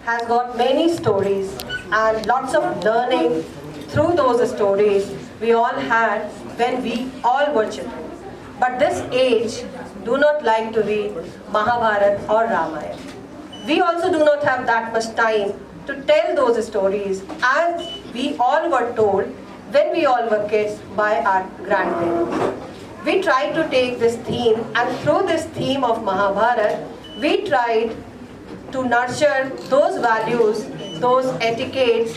has got many stories and lots of learning through those stories we all had when we all were children. But this age do not like to read Mahabharata or Ramayana. We also do not have that much time to tell those stories as we all were told when we all were kids by our grandparents. We tried to take this theme, and through this theme of Mahabharata, we tried to nurture those values, those etiquettes,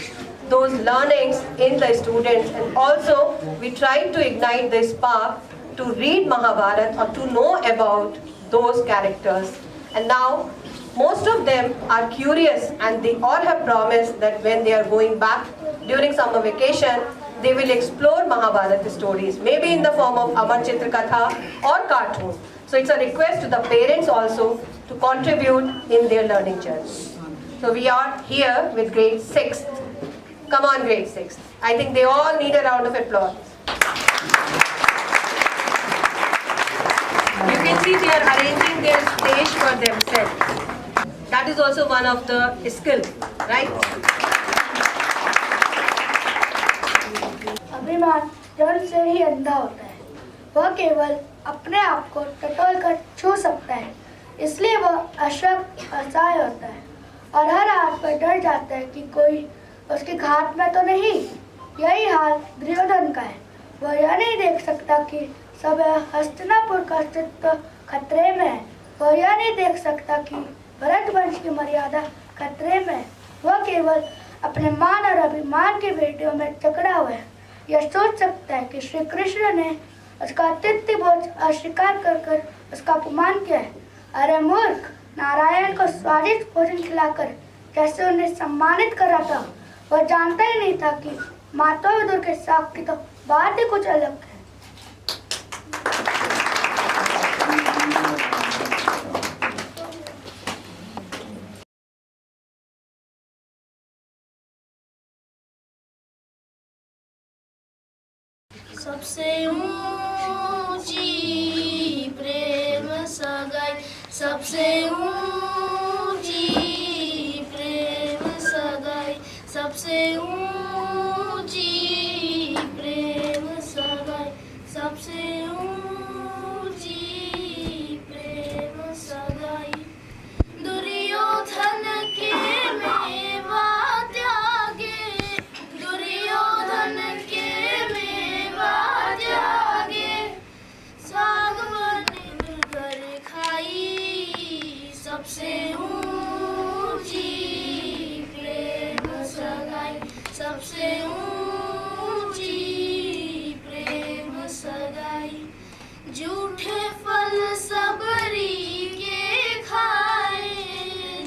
those learnings in the students, and also we tried to ignite this spark to read Mahabharata or to know about those characters. And now most of them are curious, and they all have promised that when they are going back during summer vacation, they will explore Mahabharata stories, maybe in the form of Amar Chitra Katha or cartoon. So it's a request to the parents also to contribute in their learning journey. So we are here with grade 6th. Come on, grade 6th. I think they all need a round of applause. You can see they are arranging their stage for themselves. That is also one of the skill, right? अभिमान जन्म से ही अंधा होता है। वह केवल अपने आप को टटोल कर छू सकता है, इसलिए वह अशक्त असहाय होता है और हर हाथ पर डर जाता है कि कोई उसके घात में तो नहीं। यही हाल दुर्योधन का है। वह यह नहीं देख सकता कि सब हस्तिनापुर का अस्तित्व खतरे में है। वह यह नहीं देख सकता कि भरत वंश की मर्यादा खतरे में है। वह केवल अपने मान और अभिमान के बेटियों में जकड़ा हुआ है। यह सोच सकता है कि श्री कृष्ण ने उसका अतिथि भोज अस्वीकार कर उसका अपमान किया है। अरे मूर्ख, नारायण को स्वादिष्ट भोजन खिलाकर जैसे उन्हें सम्मानित करा था, वह जानता ही नहीं था कि माता विदुर के साथ की तो बात ही कुछ अलग है। सबसे ऊंची प्रेम सगाई, सबसे ऊंची प्रेम सगाई, सबसे ऊंची प्रेम सगाई, सबसे ऊंची प्रेम सगाई। दुर्योधन के मेवा त्यागे, दुर्योधन के सबसे ऊंची प्रेम सगाई, सबसे ऊंची प्रेम सगाई। झूठे फल सबरी के खाए,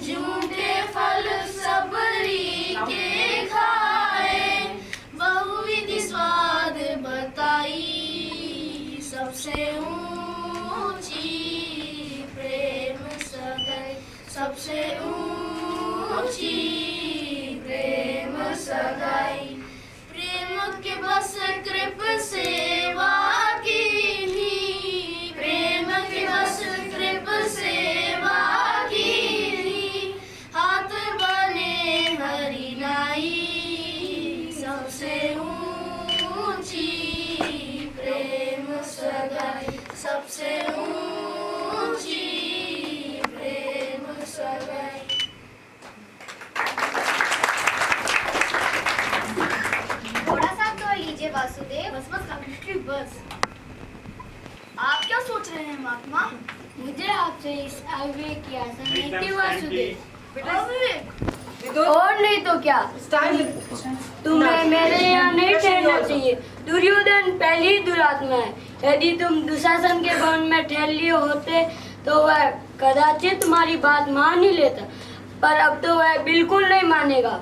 झूठे फल सबरी के खाए, बहुविधि स्वाद बताई। सबसे ऊंची प्रेम सगाई, सबसे ऊंची प्रेम सगाई। प्रेम के बस कृप सेवा कीन्ही, प्रेम के बस कृप सेवा कीन्ही, हाथ बने हरि नाई। सबसे ऊंची प्रेम सगाई, सबसे ऊंची प्रेम सगाई। थोड़ा सा तो लीजिए वासुदेव। बस बस कमिस्ट्री बस। आप क्या सोच रहे हैं महात्मा? मुझे आपसे इस आगे की आशा नहीं थी वासुदेव। और नहीं तो क्या, तुम्हें मेरे यहाँ नहीं ठहरना चाहिए। दुर्योधन पहले ही दुरात्मा है। यदि तुम दुशासन के भवन में ठहर लिए होते तो वह कदाचित तुम्हारी बात मान ही लेता, पर अब तो वह बिल्कुल नहीं मानेगा।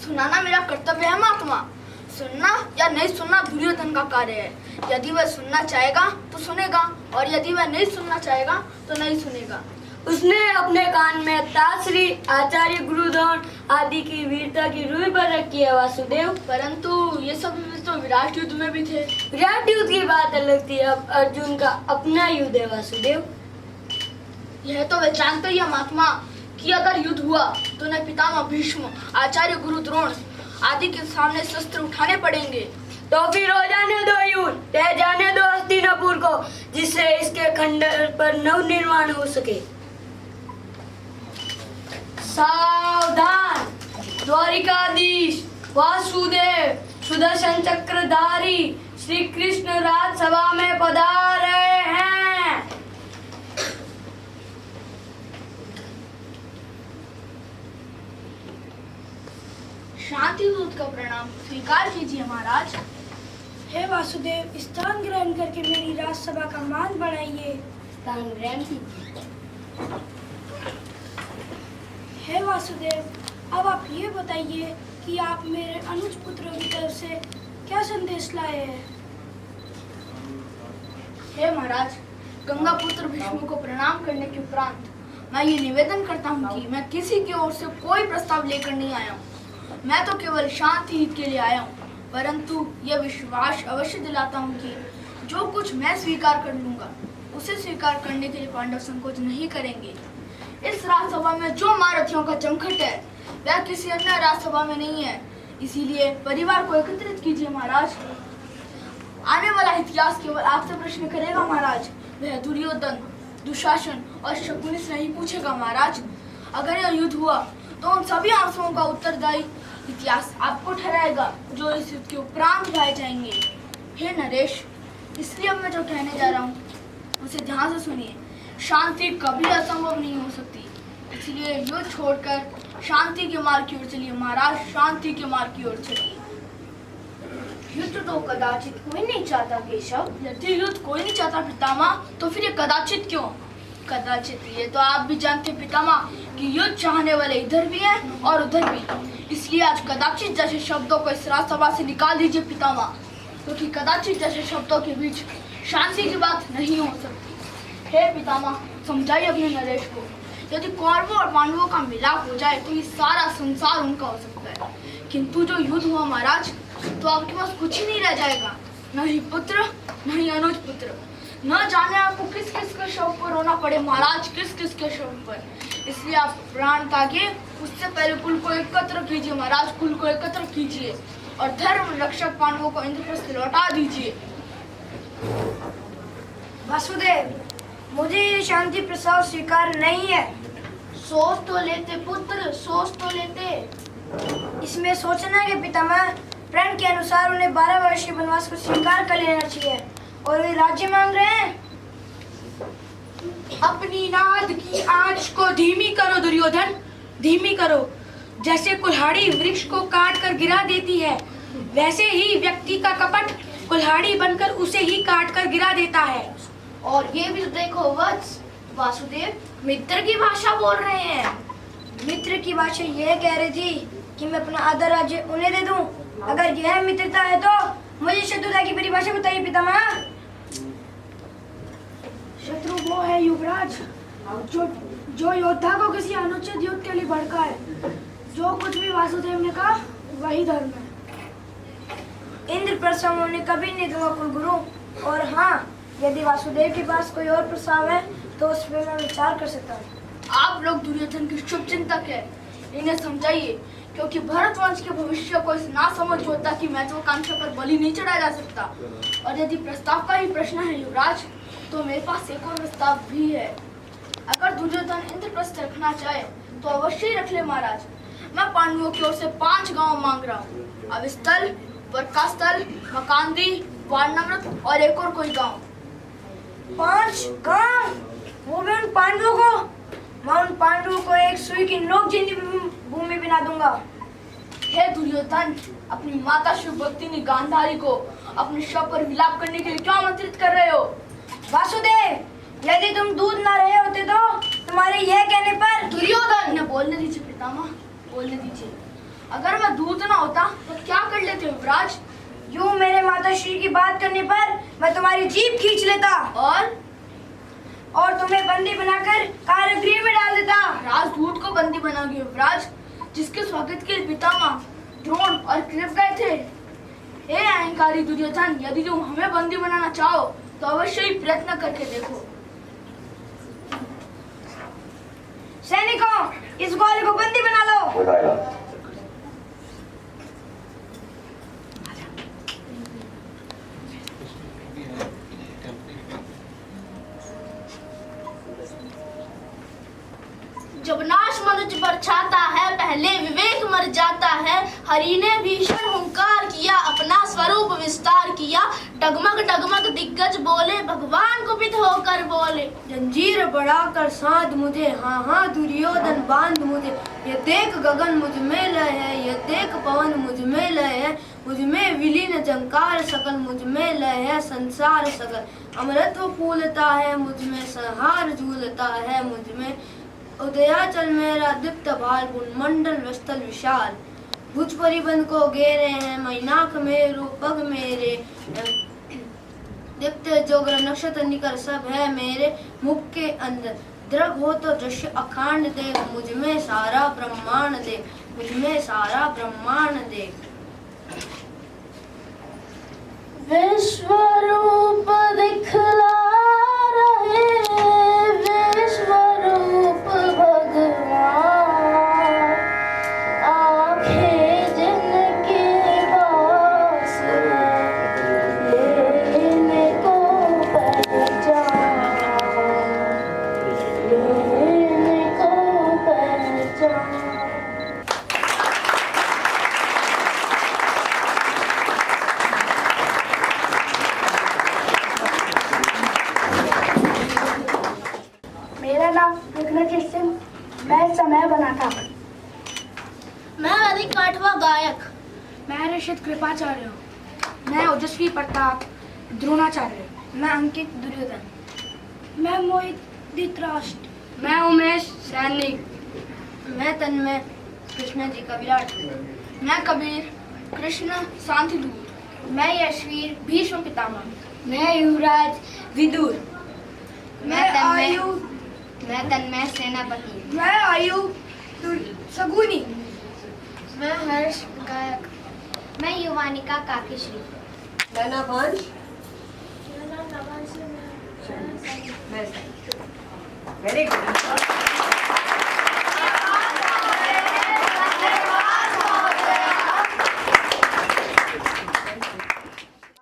सुनाना मेरा कर्तव्य है महात्मा। सुनना या नहीं सुनना दुर्योधन का कार्य है। यदि वह सुनना चाहेगा तो सुनेगा, और यदि वह नहीं सुनना चाहेगा तो नहीं सुनेगा। उसने अपने कान में ताश्री, आचार्य, गुरुद्रोण आदि की वीरता की रूई पर रखी है वासुदेव। परंतु ये सब तो विराट युद्ध में भी थे। विराट युद्ध की बात अलग थी, अब अर्जुन का अपना युद्ध है वासुदेव। यह तो वे जानते ही है महात्मा कि अगर युद्ध हुआ तो न पितामह भीष्म, आचार्य गुरु द्रोण आदि के सामने शस्त्र उठाने पड़ेंगे। तो फिर हो जाने दो युद्ध, तय जाने दो हस्तिनापुर को, जिससे इसके खंडर पर नव निर्माण हो सके। सावधान! द्वारिकाधीश वासुदेव सुदर्शन चक्रधारी श्री कृष्ण राजसभा में पधार रहे हैं। शांति दूत का प्रणाम स्वीकार कीजिए महाराज। हे वासुदेव, स्थान ग्रहण करके मेरी राजसभा का मान बढ़ाइए। स्थान ग्रहण कीजिए। हे वासुदेव, अब आप ये बताइए कि आप मेरे अनुज पुत्रों की तरफ से क्या संदेश लाए हैं। हे महाराज, गंगा पुत्र भीष्म को प्रणाम करने के उपरांत मैं ये निवेदन करता हूँ कि मैं किसी की ओर से कोई प्रस्ताव लेकर नहीं आया हूँ। मैं तो केवल शांति हित के लिए आया हूँ, परंतु यह विश्वास अवश्य दिलाता हूँ कि जो कुछ मैं स्वीकार कर लूंगा उसे स्वीकार करने के लिए पांडव संकोच नहीं करेंगे। इस राजसभा में जो महारथियों का चमखट है वह किसी अन्य राजसभा में नहीं है, इसीलिए परिवार को एकत्रित कीजिए महाराज। आने वाला इतिहास केवल आपसे प्रश्न करेगा महाराज, वह दुर्योधन, दुशासन और शकुनी से नहीं पूछेगा महाराज। अगर यह युद्ध हुआ तो उन सभी आंसुओं का उत्तरदायी इतिहास आपको ठहराएगा, जो इस युद्ध के उपरांत गाए जाएंगे। हे नरेश, इसलिए अब मैं जो कहने जा रहा हूँ उसे ध्यान से सुनिए। शांति कभी असंभव नहीं हो सकती, इसलिए युद्ध छोड़कर शांति के मार्ग की ओर चलिए महाराज, शांति के मार्ग की ओर चलिए। युद्ध तो कदाचित कोई नहीं चाहता केशव। यदि युद्ध कोई नहीं चाहता पितामह, तो फिर ये कदाचित क्यों? कदाचित ये तो आप भी जानते पितामह कि युद्ध चाहने वाले इधर भी हैं और उधर भी। इसलिए आज कदाचित जैसे शब्दों को इस राजसभा से निकाल दीजिए पितामह, क्योंकि कदाचित जैसे शब्दों के बीच शांति की बात नहीं हो सकती। हे पितामह, समझाइए अपने नरेश को, यदि कौरवों और पांडवों का मिलाप हो जाए तो ये सारा संसार उनका हो सकता है, किंतु जो युद्ध हुआ महाराज तो आपके पास कुछ ही नहीं रह जाएगा, न ही पुत्र न ही अनुज पुत्र। न जाने आपको किस किस के शव पर रोना पड़े महाराज, किस किस के शव पर। इसलिए आप प्राण त्यागिए, उससे पहले कुल को एकत्र कीजिए महाराज, कुल को एकत्र कीजिए और धर्म रक्षक पांडवों को इंद्रप्रस्थ लौटा दीजिए। वासुदेव, मुझे ये शांति प्रस्ताव स्वीकार नहीं है। सोच तो लेते पुत्र, सोच तो लेते। इसमें सोचना है कि पितामह प्रण के अनुसार उन्हें 12 वर्ष के वनवास को स्वीकार कर लेना चाहिए और वे राज्य मांग रहे हैं। अपनी नाद की आंच को धीमी करो दुर्योधन, धीमी करो। जैसे कुल्हाड़ी वृक्ष को काट कर गिरा देती है, वैसे ही व्यक्ति का कपट कुल्हाड़ी बनकर उसे ही काट कर गिरा देता है। और ये भी तो देखो वत्स, वासुदेव मित्र की भाषा बोल रहे हैं। मित्र की भाषा यह कह रही थी कि मैं अपना आधा राज्य उन्हें दे दूं। अगर यह मित्रता है तो मुझे शत्रुता की परिभाषा बताइए पितामह। शत्रु वो है युवराज जो योद्धा को किसी अनुचित युद्ध के लिए भड़काए। जो कुछ भी वासुदेव ने कहा वही धर्म है। इंद्रप्रस्थ उन्हें कभी नहीं दूंगा कुलगुरु। और हाँ, यदि वासुदेव के पास कोई और प्रस्ताव है तो उस पर मैं विचार कर सकता हूँ। आप लोग दुर्योधन के शुभ चिंतक है, इन्हें समझाइए, क्योंकि भरतवंश के भविष्य को इस ना समझ होता कि महत्वाकांक्षा पर बलि नहीं चढ़ाया जा सकता। और यदि प्रस्ताव का ही प्रश्न है युवराज, तो मेरे पास एक और प्रस्ताव भी है। अगर दुर्योधन इंद्रप्रस्थ रखना चाहे तो अवश्य ही रख ले महाराज। मैं पांडवों की ओर से 5 गांव मांग रहा हूँ, अविस्थल, वर्कास्थल, मकांदी, वारनमृत और एक और कोई गांव। 5 गांव, वो भी उन पांडवों को? मैं उन पांडवों को एक सुई की नोक जिंदी भूमि बना दूंगा। हे दुर्योधन, अपनी माता शिवभक्तिनी गांधारी को अपने शव पर विलाप करने के लिए क्यों आमंत्रित कर रहे हो? वासुदेव, यदि तुम दूध ना रहे होते तो तुम्हारे यह कहने पर। दुर्योधन, इन्हें बोलने दीजिए पितामह, बोलने दीजिए। अगर मैं दूध ना होता तो क्या कर लेते युवराज? यूं मेरे माता श्री की बात करने पर मैं तुम्हारी जीभ खींच लेता और तुम्हें बंदी बनाकर कारागृह में डाल देता। राजदूत को बंदी बनाओगे युवराज, जिसके स्वागत के लिए पितामह द्रोण और कृप गए थे? हे अहंकारी दुर्योधन, यदि तुम हमें बंदी बनाना चाहो तो अवश्य ही प्रयत्न करके देखो। सैनिकों, इस ग्वाले को बंदी बना लो। जब नाश मनुष्य पर छाता है, पहले विवेक मर जाता है। हरि ने भीषण हुंकार किया, अपना स्वरूप विस्तार किया। डगमग डगमग दिग्गज बोले, भगवान कुपित होकर बोले। जंजीर बढ़ाकर साध मुझे, हाँ हाँ दुर्योधन बांध मुझे। ये देख गगन मुझ में लय है, ये देख पवन मुझ में लय है। मुझ में विलीन जंकार सकल, मुझ में लय है संसार सकल। अमृतत्व फूलता है मुझ में, संहार झूलता है मुझ में। उदयाचल मेरा दीप्त भाल, मंडल विस्तल विशाल। भुज परिबंध को घेरे हैं, मैनाक मेरु पग मेरे। दीप्त जोगर नक्षत्र निकर सब है मेरे मुख के अंदर। दृग हो तो दृश्य अखंड देख, मुझ में सारा ब्रह्मांड देख, मुझ में सारा ब्रह्मांड देख। विश्व रूप दिखला रहे, विश्व रूप भगवान। आँखें जिनके पास है, इनको पहचान, इनको पहचान। मेरा नाम विघ्नजीत सिंह, मैं समय बना था। मैं अधिक आठवां गायक। मैं ऋषित कृपाचार्य, मैं ओजस्वी प्रताप द्रोणाचार्य, मैं अंकित दुर्योधन, मैं मोहित धृतराष्ट्र, मैं उमेश सैनिक, मैं तन्मय कृष्ण जी का विराट, मैं कबीर कृष्ण शांतिदूत, मैं यशवीर भीष्म पितामह, मैं युवराज विदुर, मैं आयु, मैं तन्मय सेनापति, मैं आयु सगुनी, मैं हर्ष गायक, मैं युवानिका काकीश्री। Nana Vansh. Very good.